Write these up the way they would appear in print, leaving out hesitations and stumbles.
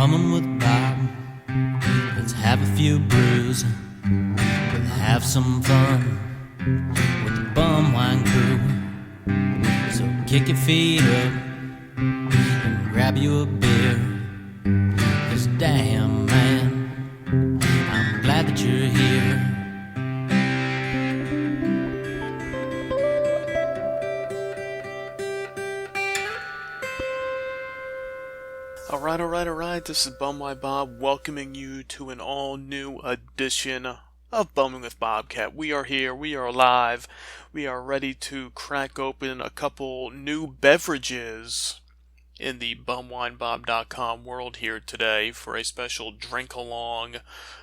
Bumming with Bob. Let's have a few brews. We'll have some fun with the Bum Wine Crew. So kick your feet up and grab you a beer. 'Cause damn, man, I'm glad that you're here. Alright, this is Bumwine Bob welcoming you to an all-new edition of Bumming with Bobcat. We are here, we are live, we are ready to crack open a couple new beverages in the bumwinebob.com world here today for a special drink-along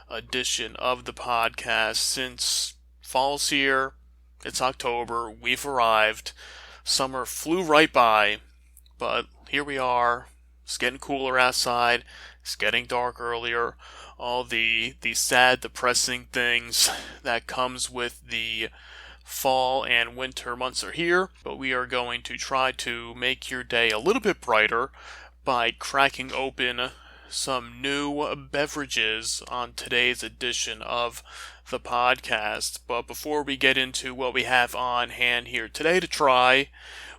edition of the podcast. Since fall's here, it's October, we've arrived, summer flew right by, but here we are. It's getting cooler outside. It's getting dark earlier. All the sad, depressing things that comes with the fall and winter months are here. But we are going to try to make your day a little bit brighter by cracking open some new beverages on today's edition of the podcast. But before we get into what we have on hand here today to try,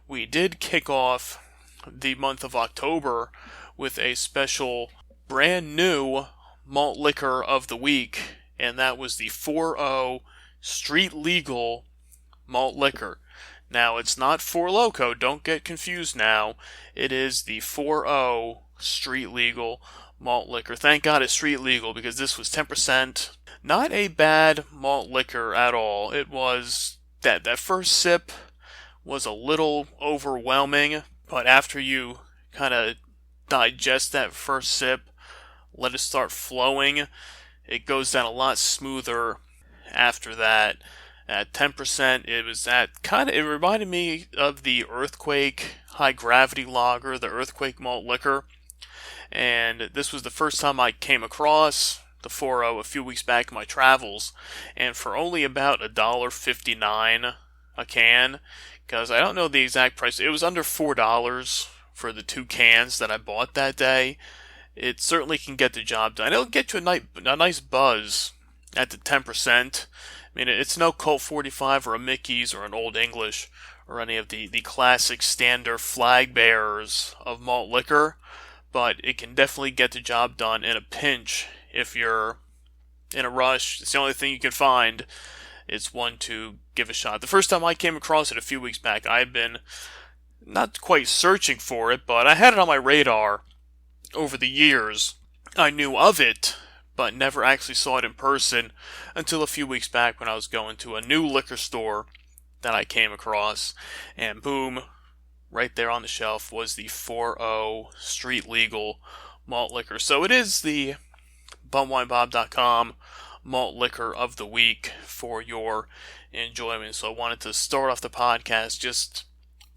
we did kick off the month of October with a special brand new malt liquor of the week, and that was the 4-0 Street Legal malt liquor. Now, it's not Four Loko, don't get confused now. It is the 4-0 Street Legal malt liquor. Thank God it's Street Legal, because this was 10%. Not a bad malt liquor at all. It was, that first sip was a little overwhelming, but after you kind of digest that first sip, let it start flowing, it goes down a lot smoother after that. At 10%, it reminded me of the Earthquake High Gravity Lager, the Earthquake malt liquor, and this was the first time I came across the 4-0 a few weeks back in my travels, and for only about $1.59 a can, because I don't know the exact price. It was under $4 for the 2 cans that I bought that day. It certainly can get the job done. It'll get you a nice buzz at the 10%. I mean, it's no Colt 45 or a Mickey's or an Old English or any of the classic standard flag bearers of malt liquor, but it can definitely get the job done in a pinch if you're in a rush. It's the only thing you can find. It's one to give a shot. The first time I came across it a few weeks back, I had been not quite searching for it, but I had it on my radar over the years. I knew of it, but never actually saw it in person until a few weeks back when I was going to a new liquor store that I came across, and boom, right there on the shelf was the 4-0 Street Legal malt liquor. So it is the bumwinebob.com malt liquor of the week for your enjoyment. So I wanted to start off the podcast just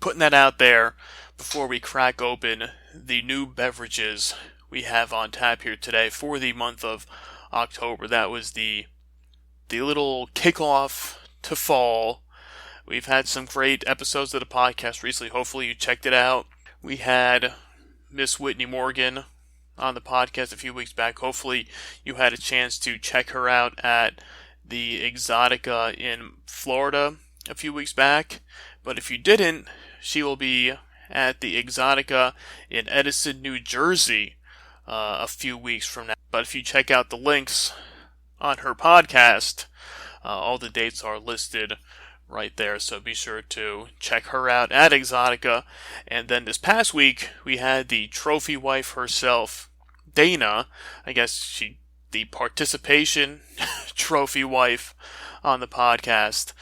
putting that out there before we crack open the new beverages we have on tap here today for the month of October. That was the little kickoff to fall. We've had some great episodes of the podcast recently. Hopefully you checked it out. We had Miss Whitney Morgan on the podcast a few weeks back. Hopefully you had a chance to check her out at the Exotica in Florida a few weeks back. But if you didn't, she will be at the Exotica in Edison, New Jersey a few weeks from now. But if you check out the links on her podcast, all the dates are listed right there. So be sure to check her out at Exotica. And then this past week, we had the trophy wife herself, Dana. I guess the participation trophy wife on the podcast.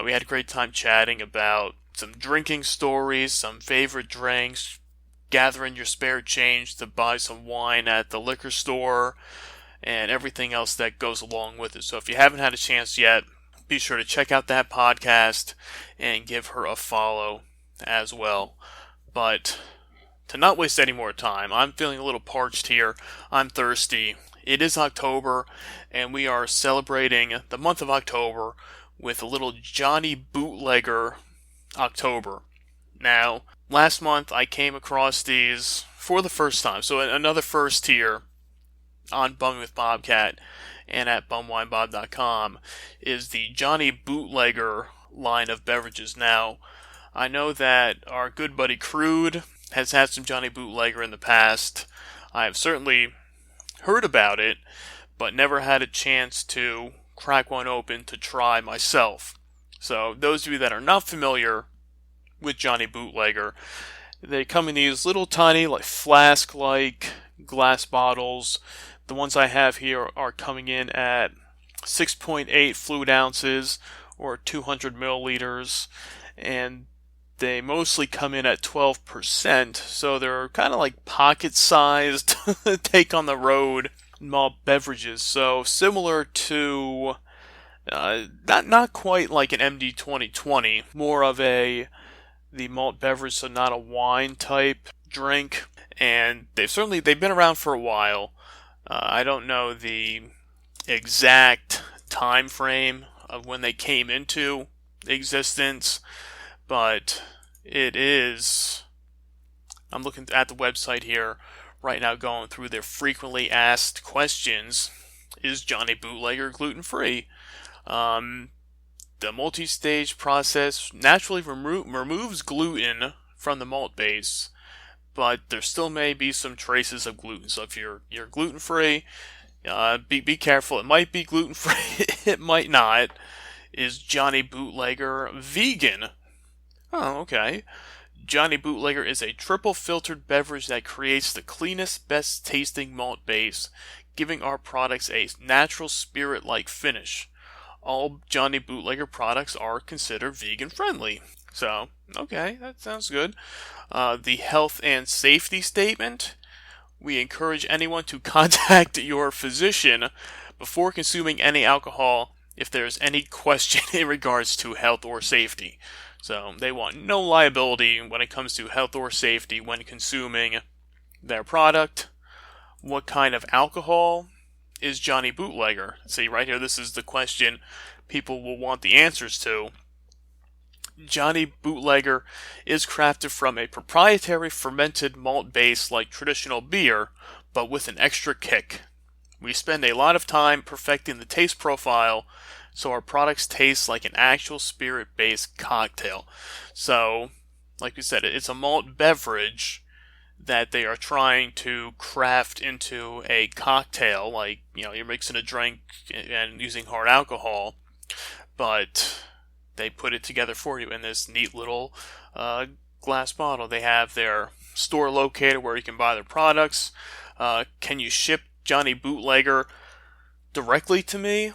We had a great time chatting about some drinking stories, some favorite drinks, gathering your spare change to buy some wine at the liquor store, and everything else that goes along with it. So if you haven't had a chance yet, be sure to check out that podcast and give her a follow as well. But to not waste any more time, I'm feeling a little parched here. I'm thirsty. It is October, and we are celebrating the month of October with a little Johnny Bootlegger October. Now, last month I came across these for the first time, so another first here on Bumming with Bobcat and at bumwinebob.com is the Johnny Bootlegger line of beverages. Now, I know that our good buddy Crude has had some Johnny Bootlegger in the past. I have certainly heard about it, but never had a chance to crack one open to try myself. So, those of you that are not familiar with Johnny Bootlegger, they come in these little tiny, like flask-like glass bottles. The ones I have here are coming in at 6.8 fluid ounces or 200 milliliters, and they mostly come in at 12%, so they're kind of like pocket-sized take on the road malt beverages. So similar to not quite like an MD 2020, more of the malt beverage, so not a wine type drink. And they've been around for a while. I don't know the exact time frame of when they came into existence, but it is. I'm looking at the website here right now, going through their frequently asked questions. Is Johnny Bootlegger gluten-free? The multi-stage process naturally removes gluten from the malt base, but there still may be some traces of gluten. So if you're gluten-free, be careful. It might be gluten-free, it might not. Is Johnny Bootlegger vegan? Oh, okay. Johnny Bootlegger is a triple filtered beverage that creates the cleanest, best tasting malt base, giving our products a natural spirit-like finish. All Johnny Bootlegger products are considered vegan friendly. So, okay, that sounds good. The health and safety statement: we encourage anyone to contact your physician before consuming any alcohol if there is any question in regards to health or safety. So they want no liability when it comes to health or safety when consuming their product. What kind of alcohol is Johnny Bootlegger? See right here, this is the question people will want the answers to. Johnny Bootlegger is crafted from a proprietary fermented malt base like traditional beer, but with an extra kick. We spend a lot of time perfecting the taste profile so our products taste like an actual spirit-based cocktail. So, like we said, it's a malt beverage that they are trying to craft into a cocktail, like, you're mixing a drink and using hard alcohol, but they put it together for you in this neat little glass bottle. They have their store located where you can buy their products. Can you ship Johnny Bootlegger directly to me?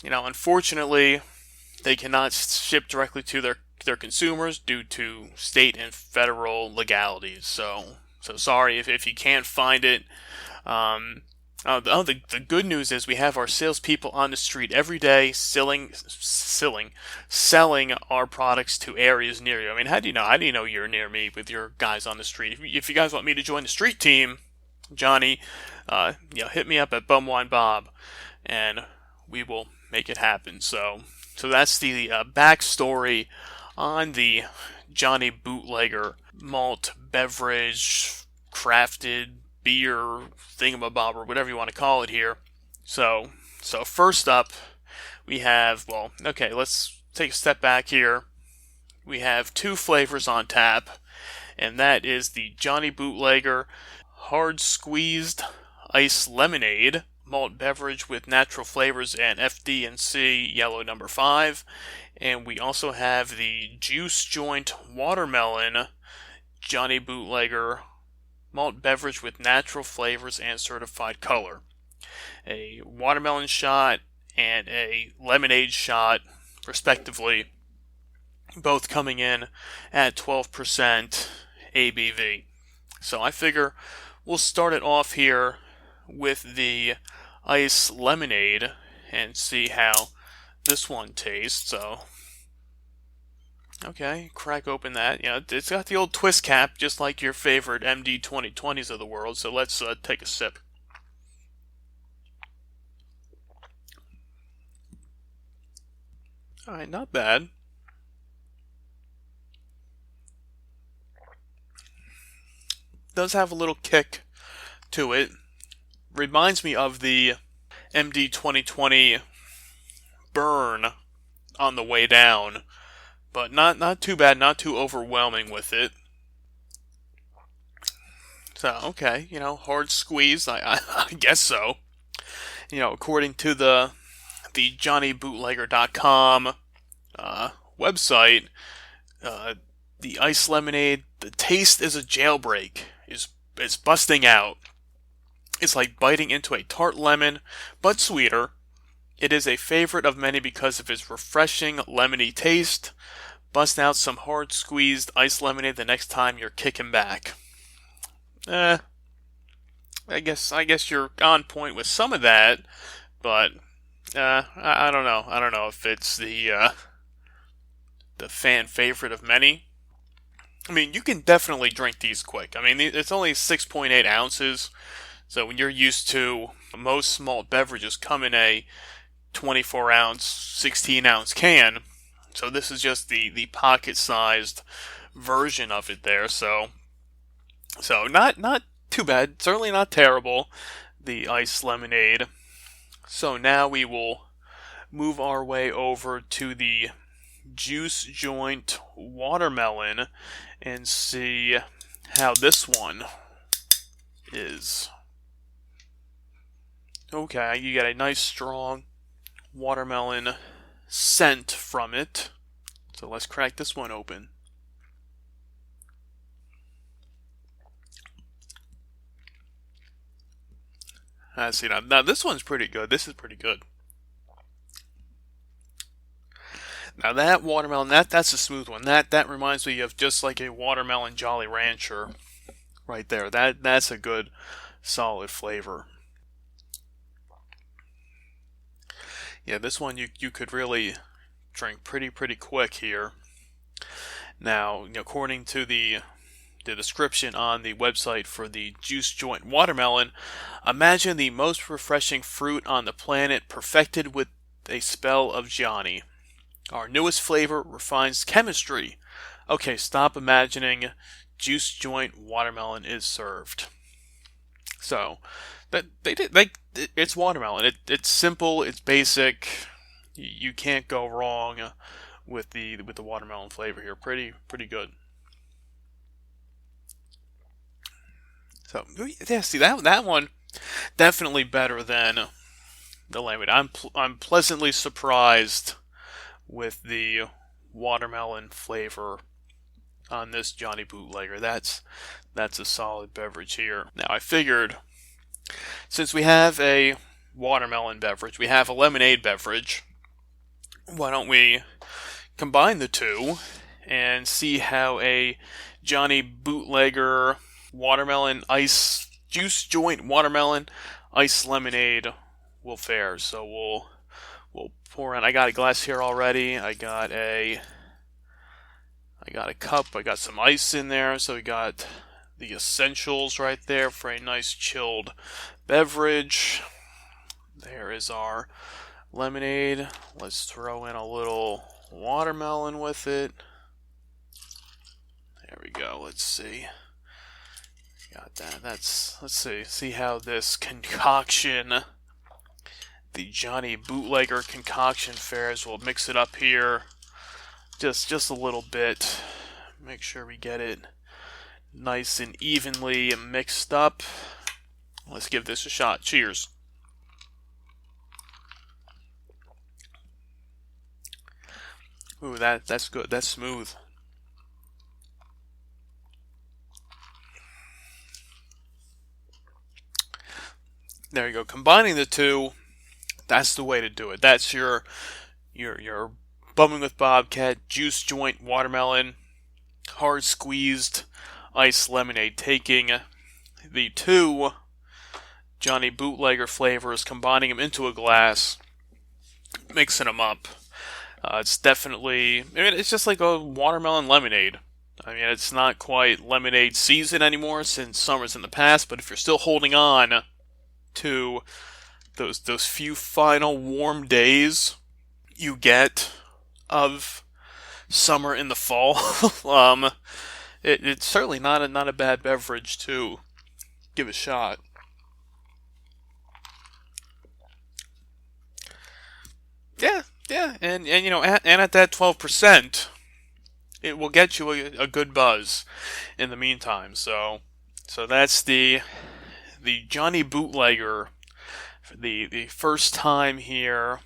Unfortunately, they cannot ship directly to their consumers due to state and federal legalities. So sorry if you can't find it. The good news is we have our salespeople on the street every day selling our products to areas near you. I mean, how do you know you're near me with your guys on the street? If you guys want me to join the street team, Johnny, hit me up at Bumwine Bob, and we will make it happen. So that's the backstory on the Johnny Bootlegger malt beverage, crafted beer thingamabob, or whatever you want to call it here. So first up, we have, let's take a step back here. We have two flavors on tap, and that is the Johnny Bootlegger Hard Squeezed Ice Lemonade malt beverage with natural flavors and FD&C yellow number 5. And we also have the Juice Joint Watermelon Johnny Bootlegger malt beverage with natural flavors and certified color. A watermelon shot and a lemonade shot, respectively, both coming in at 12% ABV. So I figure we'll start it off here with the ice lemonade and see how this one tastes. So, okay, crack open that. It's got the old twist cap, just like your favorite MD 2020s of the world. So let's take a sip. Alright, not bad. Does have a little kick to it. reminds me of the MD 2020 burn on the way down, but not too bad, not too overwhelming with it. So, okay, hard squeeze, I guess so. According to the JohnnyBootlegger.com website, the ice lemonade, the taste is a jailbreak, is busting out. It's like biting into a tart lemon, but sweeter. It is a favorite of many because of its refreshing, lemony taste. Bust out some hard squeezed ice lemonade the next time you're kicking back. I guess you're on point with some of that, but I don't know. I don't know if it's the fan favorite of many. I mean, you can definitely drink these quick. I mean, it's only 6.8 ounces, so when you're used to most malt beverages come in a 24 ounce, 16 ounce can, so this is just the pocket sized version of it there. So not too bad, certainly not terrible, the ice lemonade. So now we will move our way over to the Juice Joint Watermelon and see how this one is. Okay, you get a nice strong watermelon scent from it. So let's crack this one open. See, now this one's pretty good. This is pretty good. Now that watermelon, that's a smooth one. That reminds me of just like a watermelon Jolly Rancher right there. That's a good, solid flavor. Yeah, this one you could really drink pretty quick here. Now, according to the description on the website for the Juice Joint Watermelon, imagine the most refreshing fruit on the planet perfected with a spell of Johnny. Our newest flavor refines chemistry. Okay, stop imagining. Juice Joint Watermelon is served. So, it's watermelon. It's simple. It's basic. You can't go wrong with the watermelon flavor here. Pretty good. So yeah, see that one definitely better than the lemonade. I'm pleasantly surprised with the watermelon flavor on this Johnny Bootlegger. That's a solid beverage here. Now I figured, since we have a watermelon beverage, we have a lemonade beverage, why don't we combine the two and see how a Johnny Bootlegger watermelon ice Juice Joint Watermelon ice lemonade will fare. So we'll pour in. I got a glass here already. I got a cup. I got some ice in there. So we got the essentials right there for a nice chilled beverage. There is our lemonade. Let's throw in a little watermelon with it. There we go. Let's see. Got that. Let's see how this concoction, the Johnny Bootlegger concoction fares. We'll mix it up here just a little bit. Make sure we get it nice and evenly mixed up. Let's give this a shot. Cheers. Ooh, that's good. That's smooth. There you go. Combining the two, that's the way to do it. That's your Bumming with Bobcat Juice Joint Watermelon hard squeezed ice lemonade. Taking the two Johnny Bootlegger flavors, combining them into a glass, mixing them up. It's definitely, it's just like a watermelon lemonade. I mean, it's not quite lemonade season anymore since summer's in the past, but if you're still holding on to those few final warm days you get of summer in the fall, it's certainly not a bad beverage to give a shot. Yeah, and at that 12%, it will get you a good buzz in the meantime. So that's the Johnny Bootlegger, the first time here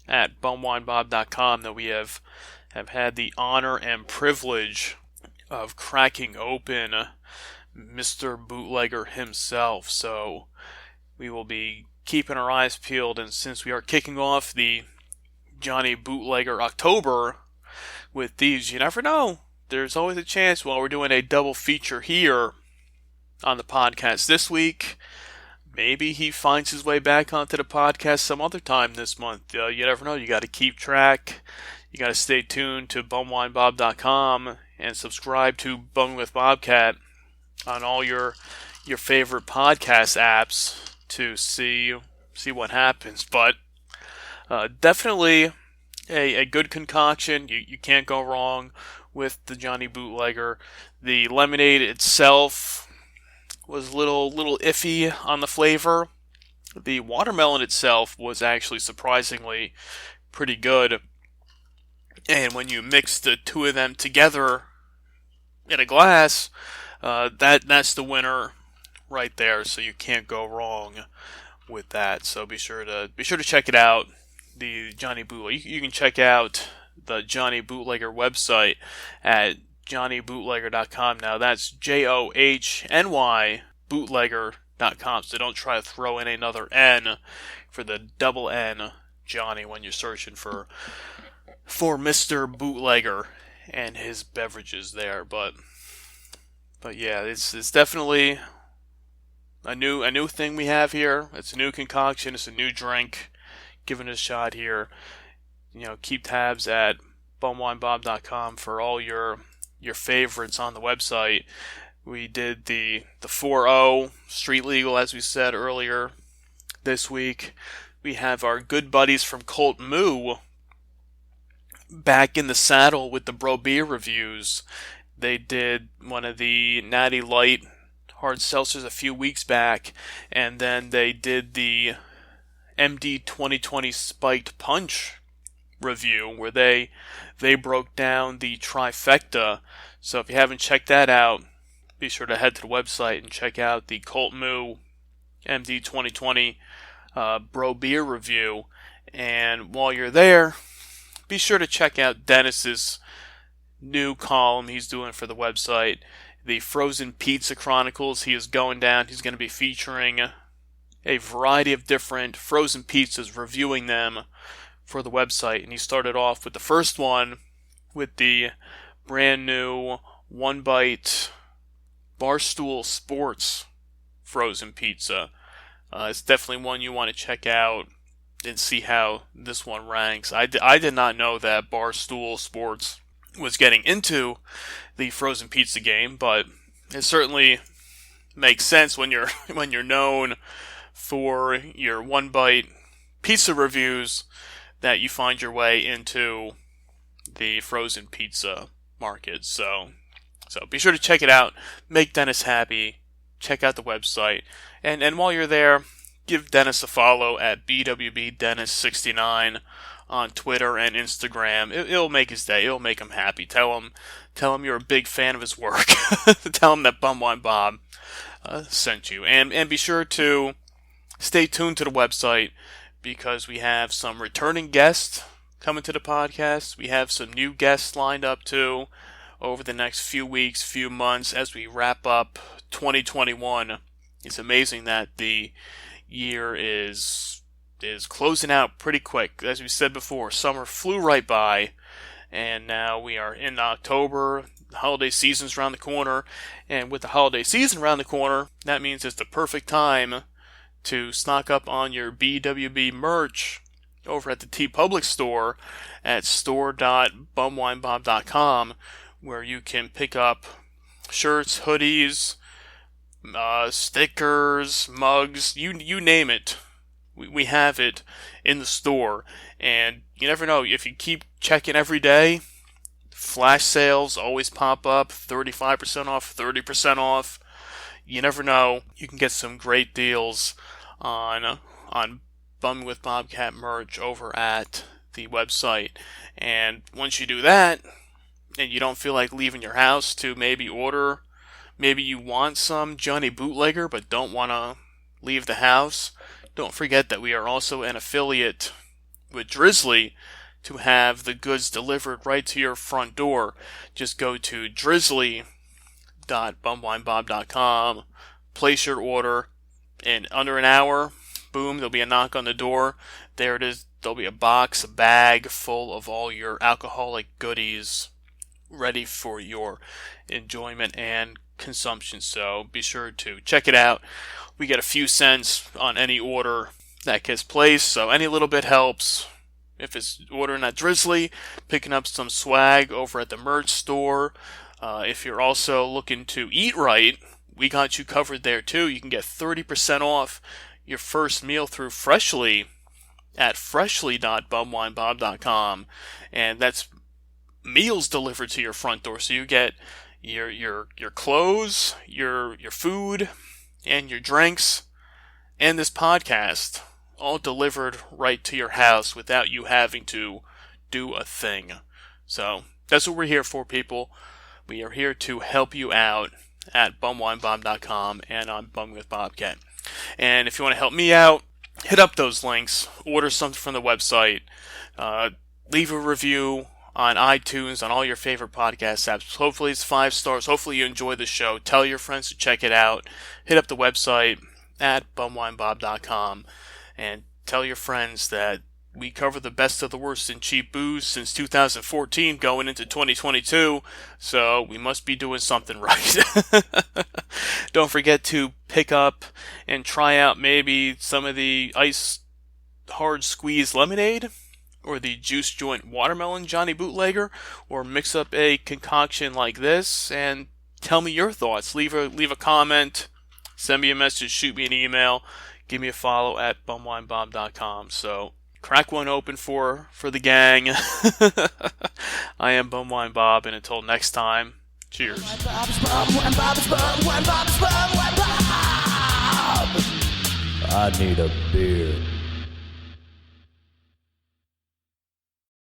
at bumwinebob.com that we have had the honor and privilege of cracking open Mr. Bootlegger himself. So we will be keeping our eyes peeled, and since we are kicking off the Johnny Bootlegger October with these, you never know. There's always a chance while we're doing a double feature here on the podcast this week, maybe he finds his way back onto the podcast some other time this month. You never know. You got to keep track. You got to stay tuned to bumwinebob.com and subscribe to Bumming with Bobcat on all your favorite podcast apps to see what happens. But definitely a good concoction. You can't go wrong with the Johnny Bootlegger. The lemonade itself was a little iffy on the flavor. The watermelon itself was actually surprisingly pretty good. And when you mix the two of them together in a glass, that's the winner right there. So you can't go wrong with that. So be sure to check it out. The Johnny Bootlegger. You can check out the Johnny Bootlegger website at johnnybootlegger.com. Now that's JOHNY bootlegger.com. So don't try to throw in another N for the double N Johnny when you're searching for Mr. Bootlegger and his beverages there. But yeah, it's definitely a new thing we have here. It's a new concoction. It's a new drink. Giving it a shot here. Keep tabs at bumwinebob.com for all your favorites on the website. We did the 4-0 Street Legal, as we said earlier this week. We have our good buddies from Colt Moo back in the saddle with the Bro Beer reviews. They did one of the Natty Light hard seltzers a few weeks back, and then they did the MD 2020 Spiked Punch review where they broke down the trifecta. So if you haven't checked that out, be sure to head to the website and check out the Colt Moo MD 2020 Bro Beer review. And while you're there, be sure to check out Dennis's new column he's doing for the website, the Frozen Pizza Chronicles. He is going down. He's going to be featuring a variety of different frozen pizzas, reviewing them for the website. And he started off with the first one with the brand new One Bite Barstool Sports frozen pizza. It's definitely one you want to check out and see how this one ranks. I did not know that Barstool Sports was getting into the frozen pizza game, but it certainly makes sense when you're known for your One Bite pizza reviews that you find your way into the frozen pizza market. So be sure to check it out. Make Dennis happy. Check out the website. And while you're there, give Dennis a follow at BWBDennis69 on Twitter and Instagram. It'll make his day. It'll make him happy. Tell him you're a big fan of his work. Tell him that Bumwine Bob sent you. And be sure to stay tuned to the website because we have some returning guests coming to the podcast. We have some new guests lined up too over the next few weeks, few months as we wrap up 2021. It's amazing that the year is closing out pretty quick. As we said before, summer flew right by, and now we are in October. The holiday season's around the corner, and with the holiday season around the corner, that means it's the perfect time to stock up on your BWB merch over at the TeePublic store at store.bumwinebob.com, where you can pick up shirts, hoodies, stickers, mugs, you name it. We have it in the store. And you never know, if you keep checking every day, flash sales always pop up, 35% off, 30% off. You never know, you can get some great deals on Bumming with Bobcat merch over at the website. And once you do that, and you don't feel like leaving your house to maybe order, maybe you want some Johnny Bootlegger but don't want to leave the house, don't forget that we are also an affiliate with Drizzly to have the goods delivered right to your front door. Just go to drizzly.bumwinebob.com, place your order, and under an hour, boom, there'll be a knock on the door. There it is. There'll be a box, a bag full of all your alcoholic goodies ready for your enjoyment and consumption. So be sure to check it out. We get a few cents on any order that gets placed, so any little bit helps. If it's ordering at Drizzly, picking up some swag over at the merch store. If you're also looking to eat right, we got you covered there too. You can get 30% off your first meal through Freshly at freshly.bumwinebob.com, and that's meals delivered to your front door. So you get your clothes, your food, and your drinks, and this podcast all delivered right to your house without you having to do a thing. So that's what we're here for, people. We are here to help you out at bumwinebob.com and on Bumming with Bobcat. And if you want to help me out, hit up those links, order something from the website, leave a review on iTunes, on all your favorite podcast apps. Hopefully it's 5 stars. Hopefully you enjoy the show. Tell your friends to check it out. Hit up the website at bumwinebob.com and tell your friends that we cover the best of the worst in cheap booze since 2014 going into 2022, so we must be doing something right. Don't forget to pick up and try out maybe some of the ice hard squeeze lemonade or the juice joint watermelon Johnny Bootlegger, or mix up a concoction like this and tell me your thoughts. Leave a comment, send me a message, shoot me an email, give me a follow at bumwinebob.com. So crack one open for the gang. I am Bumwine Bob, and until next time, cheers. I need a beer.